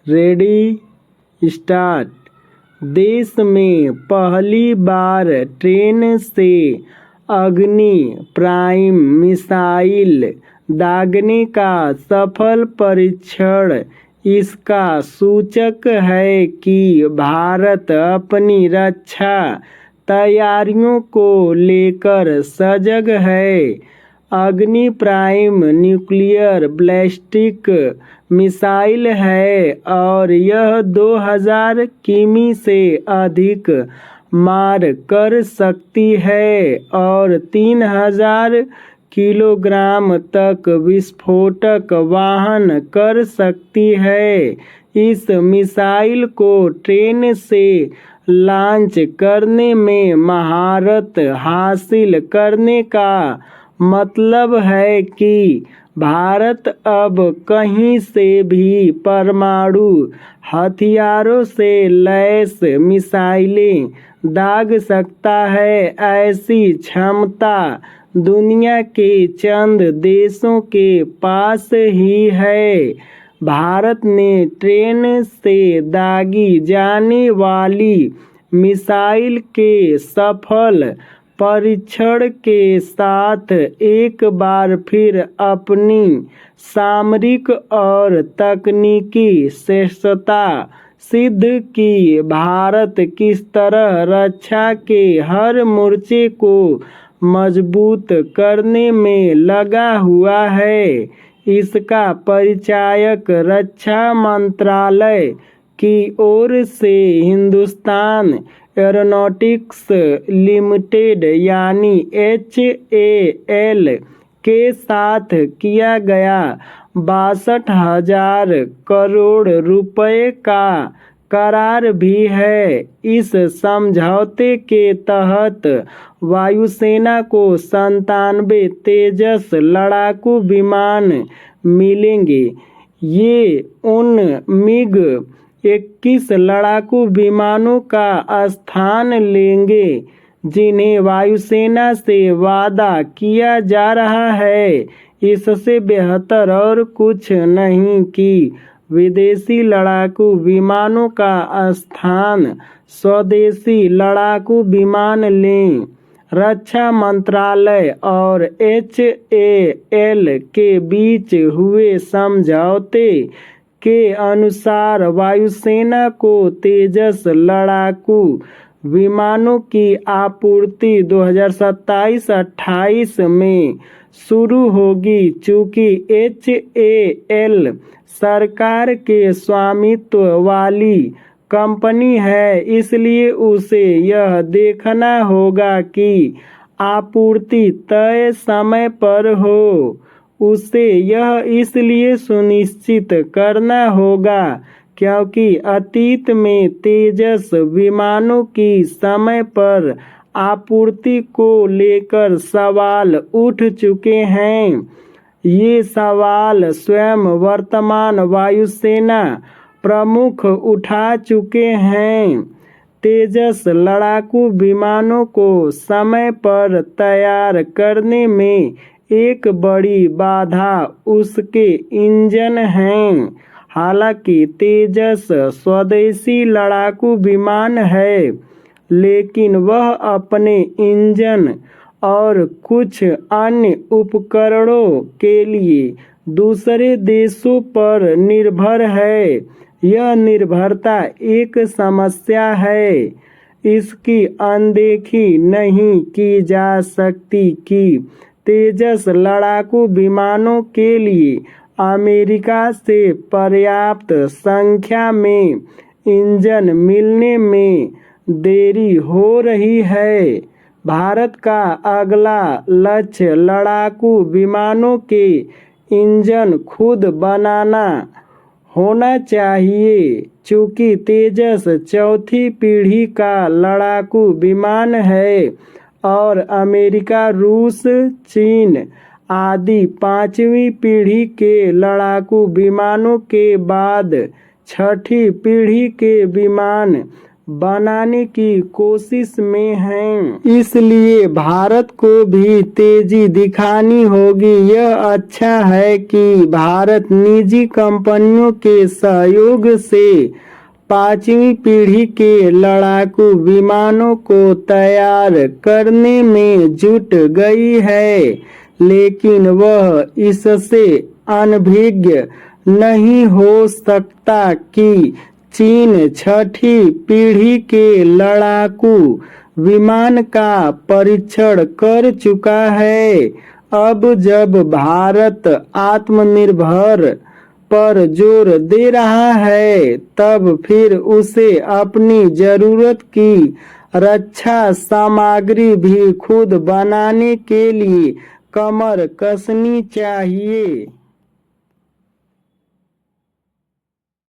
Ready start. देश में पहली बार ट्रेन से अग्नि प्राइम मिसाइल दागने का सफल परीक्षण इसका सूचक है कि भारत अपनी रक्षा तैयारियों को लेकर सजग है। अग्नि प्राइम न्यूक्लियर बैलिस्टिक मिसाइल है और यह 2000 किमी से अधिक मार कर सकती है और 3000 किलोग्राम तक विस्फोटक वहन कर सकती है। इस मिसाइल को ट्रेन से लॉन्च करने में महारत हासिल करने का मतलब है कि भारत अब कहीं से भी परमाणु हथियारों से लैस मिसाइलें दाग सकता है। ऐसी क्षमता दुनिया के चंद देशों के पास ही है। भारत ने ट्रेन से दागी जाने वाली मिसाइल के सफल परीक्षण के साथ एक बार फिर अपनी सामरिक और तकनीकी श्रेष्ठता सिद्ध की। भारत किस तरह रक्षा के हर मोर्चे को मजबूत करने में लगा हुआ है, इसका परिचायक रक्षा मंत्रालय की ओर से हिंदुस्तान एरोनॉटिक्स लिमिटेड यानी HAL के साथ किया गया 62,000 करोड़ रुपए का करार भी है। इस समझौते के तहत वायुसेना को 97 तेजस लड़ाकू विमान मिलेंगे। ये उन MiG-21 लड़ाकू विमानों का स्थान लेंगे जिन्हें वायुसेना से वादा किया जा रहा है। इससे बेहतर और कुछ नहीं कि विदेशी लड़ाकू विमानों का स्थान स्वदेशी लड़ाकू विमान लें। रक्षा मंत्रालय और HAL के बीच हुए समझौते के अनुसार वायुसेना को तेजस लड़ाकू विमानों की आपूर्ति 2027-28 में शुरू होगी। चूंकि HAL सरकार के स्वामित्व वाली कंपनी है, इसलिए उसे यह देखना होगा कि आपूर्ति तय समय पर हो। उसे यह इसलिए सुनिश्चित करना होगा क्योंकि अतीत में तेजस विमानों की समय पर आपूर्ति को लेकर सवाल उठ चुके हैं। ये सवाल स्वयं वर्तमान वायुसेना प्रमुख उठा चुके हैं। तेजस लड़ाकू विमानों को समय पर तैयार करने में एक बड़ी बाधा उसके इंजन हैं। हालांकि तेजस स्वदेशी लड़ाकू विमान है, लेकिन वह अपने इंजन और कुछ अन्य उपकरणों के लिए दूसरे देशों पर निर्भर है। यह निर्भरता एक समस्या है। इसकी अनदेखी नहीं की जा सकती कि तेजस लड़ाकू विमानों के लिए अमेरिका से पर्याप्त संख्या में इंजन मिलने में देरी हो रही है। भारत का अगला लक्ष्य लड़ाकू विमानों के इंजन खुद बनाना होना चाहिए। चूंकि तेजस चौथी पीढ़ी का लड़ाकू विमान है और अमेरिका, रूस, चीन आदि पांचवी पीढ़ी के लड़ाकू विमानों के बाद छठी पीढ़ी के विमान बनाने की कोशिश में हैं। इसलिए भारत को भी तेजी दिखानी होगी। यह अच्छा है कि भारत निजी कंपनियों के सहयोग से 5वीं पीढ़ी के लड़ाकू विमानों को तैयार करने में जुट गई है, लेकिन वह इससे अनभिज्ञ नहीं हो सकता कि चीन 6ठी पीढ़ी के लड़ाकू विमान का परीक्षण कर चुका है। अब जब भारत आत्मनिर्भर पर जोर दे रहा है, तब फिर उसे अपनी जरूरत की रक्षा सामग्री भी खुद बनाने के लिए कमर कसनी चाहिए।